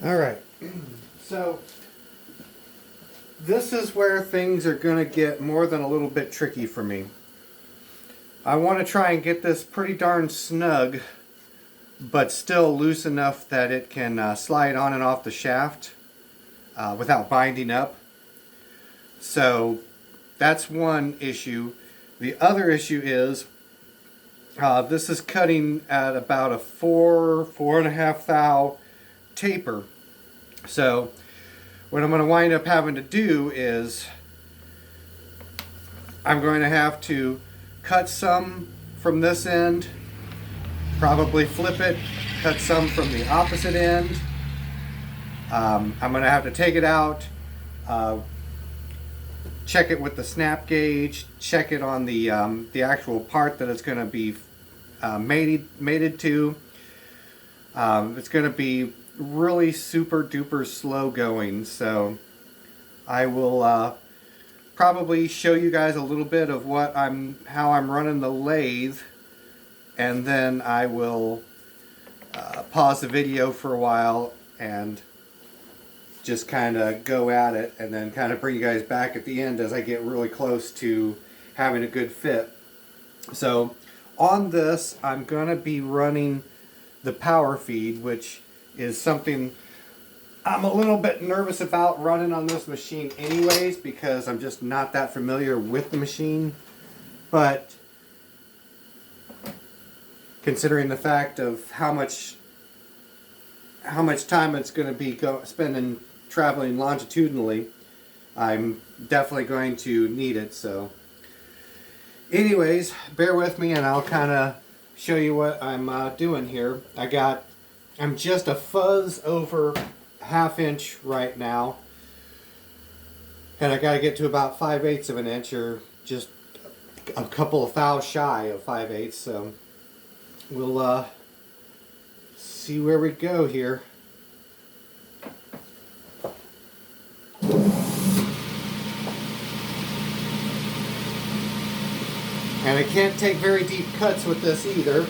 All right. So this is where things are going to get more than a little bit tricky for me. I want to try and get this pretty darn snug, but still loose enough that it can slide on and off the shaft without binding up. So that's one issue. The other issue is this is cutting at about a 4.5 thou taper. So what I'm going to wind up having to do is I'm going to have to cut some from this end, probably flip it, cut some from the opposite end. I'm going to have to take it out, check it with the snap gauge, check it on the actual part that it's going to be mated to. It's going to be really super duper slow going, so I will probably show you guys a little bit of how I'm running the lathe, and then I will pause the video for a while and just kind of go at it, and then kind of bring you guys back at the end as I get really close to having a good fit. So on this, I'm going to be running the power feed, which is something I'm a little bit nervous about running on this machine anyways, because I'm just not that familiar with the machine. But considering the fact of how much time it's going to be spending traveling longitudinally, I'm definitely going to need it. So anyways, bear with me and I'll kind of show you what I'm doing here. I'm just a fuzz over 1/2 inch right now, and I got to get to about 5/8 of an inch, or just a couple of thou shy of 5/8. So we'll see where we go here. And I can't take very deep cuts with this either.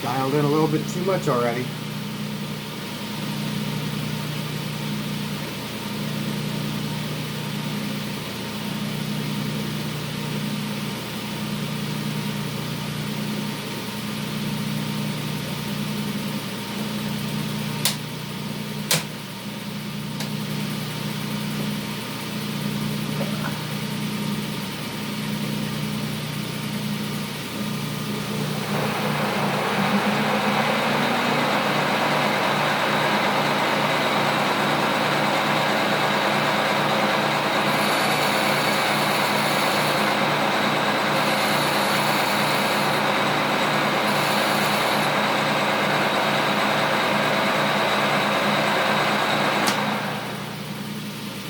Dialed in a little bit too much already.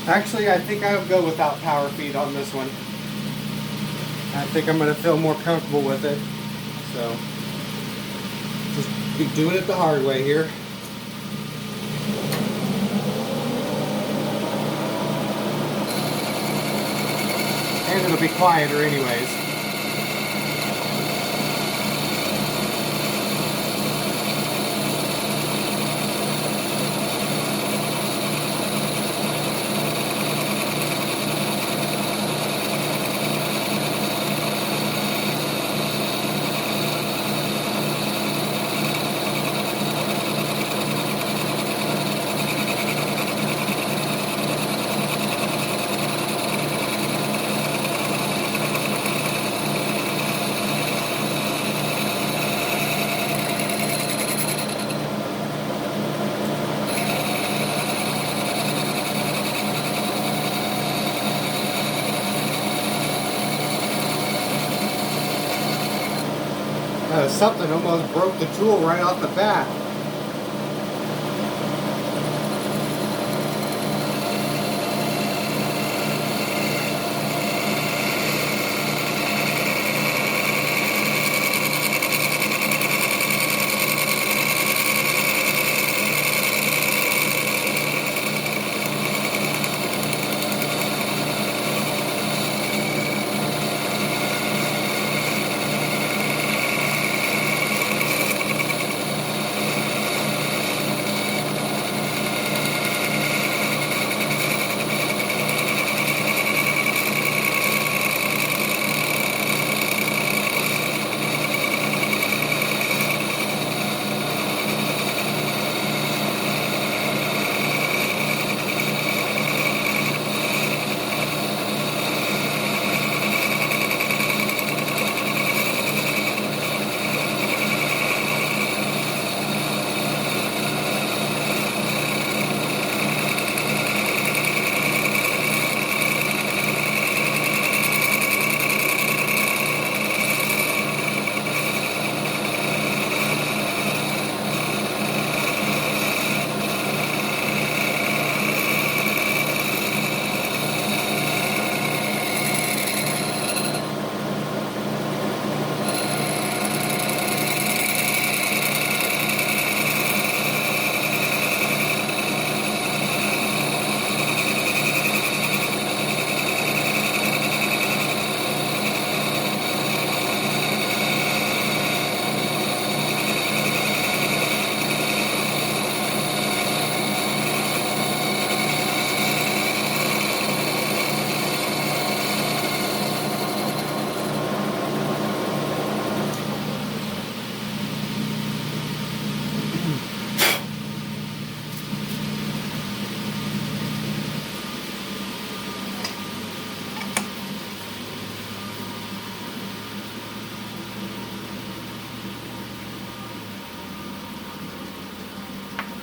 Actually, I think I'll go without power feed on this one. I think I'm going to feel more comfortable with it. So, just be doing it the hard way here. And it'll be quieter anyways. Something almost broke the tool right off the bat.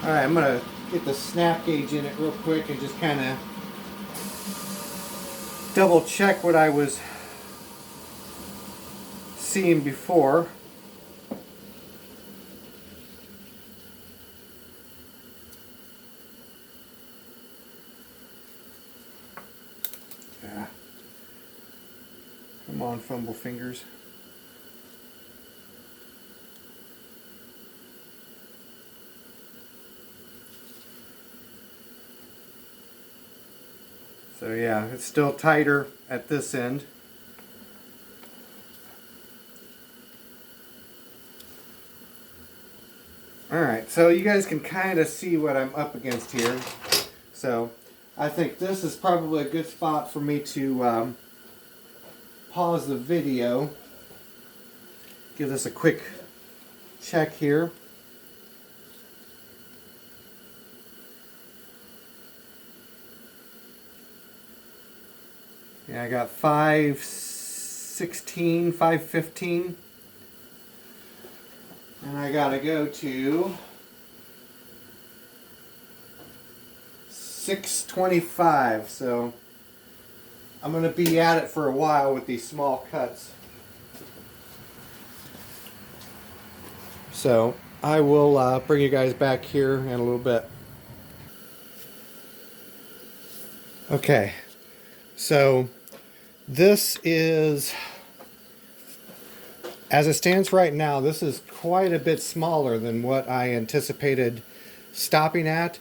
Alright, I'm going to get the snap gauge in it real quick and just kind of double check what I was seeing before. Yeah. Come on, fumble fingers. So yeah, it's still tighter at this end. Alright, so you guys can kind of see what I'm up against here. So I think this is probably a good spot for me to pause the video. Give this a quick check here. Yeah, I got 516, 515. And I gotta go to 625. So I'm gonna be at it for a while with these small cuts. So I will bring you guys back here in a little bit. Okay, so this is, as it stands right now, this is quite a bit smaller than what I anticipated stopping at,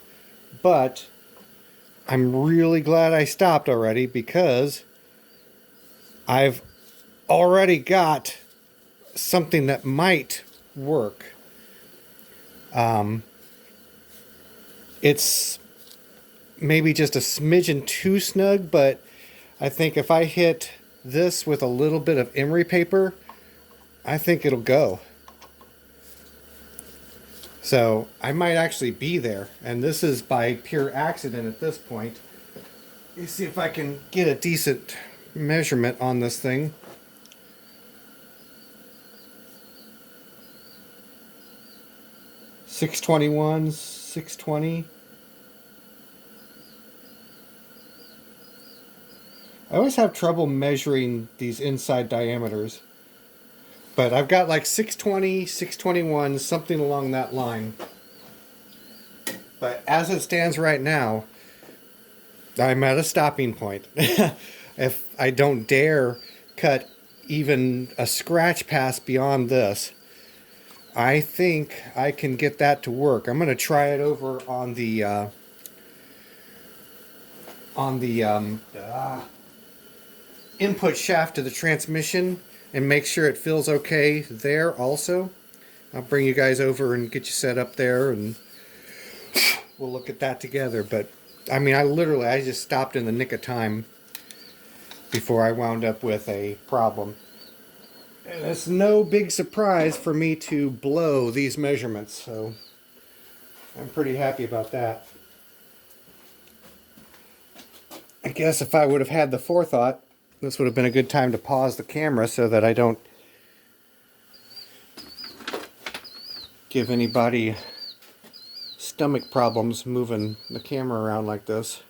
but I'm really glad I stopped already because I've already got something that might work. It's maybe just a smidgen too snug, but I think if I hit this with a little bit of emery paper, I think it'll go. So I might actually be there, and this is by pure accident at this point. Let me see if I can get a decent measurement on this thing. .621, 620. I always have trouble measuring these inside diameters. But I've got like 620, 621, something along that line. But as it stands right now, I'm at a stopping point. If I don't dare cut even a scratch pass beyond this, I think I can get that to work. I'm going to try it over on the input shaft to the transmission and make sure it feels okay there also. I'll bring you guys over and get you set up there and we'll look at that together. But I mean, I just stopped in the nick of time before I wound up with a problem. And it's no big surprise for me to blow these measurements, so I'm pretty happy about that. I guess if I would have had the forethought, this would have been a good time to pause the camera so that I don't give anybody stomach problems moving the camera around like this.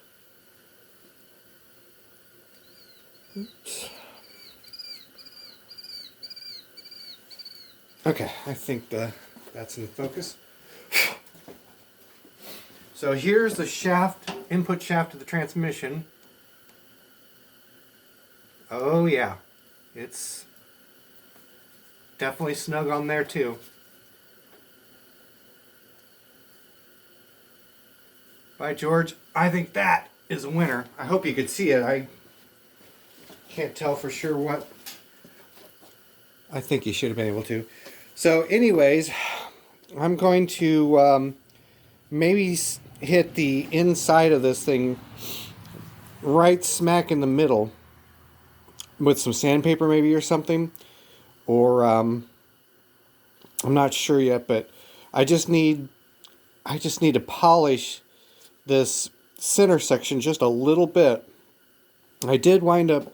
Oops. Okay, I think that's in focus. So here's the shaft, input shaft of the transmission. Oh yeah, it's definitely snug on there too. By George, I think that is a winner. I hope you could see it. I can't tell for sure what. I think you should have been able to. So anyways, I'm going to maybe hit the inside of this thing right smack in the middle with some sandpaper maybe or something, or I'm not sure yet, but I just need to polish this center section just a little bit. I did wind up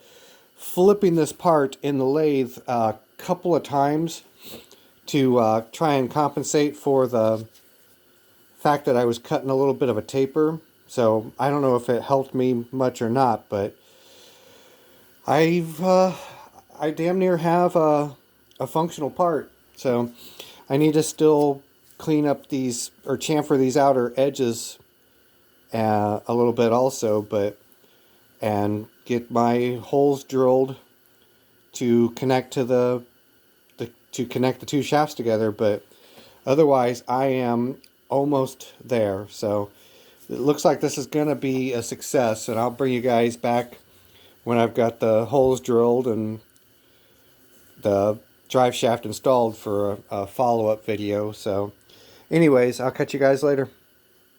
flipping this part in the lathe a couple of times to try and compensate for the fact that I was cutting a little bit of a taper, so I don't know if it helped me much or not, but I damn near have a functional part. So I need to still clean up these or chamfer these outer edges a little bit also, but and get my holes drilled to connect to to connect the two shafts together. But otherwise, I am almost there. So it looks like this is gonna be a success, and I'll bring you guys back when I've got the holes drilled and the drive shaft installed for a follow-up video. So anyways, I'll catch you guys later.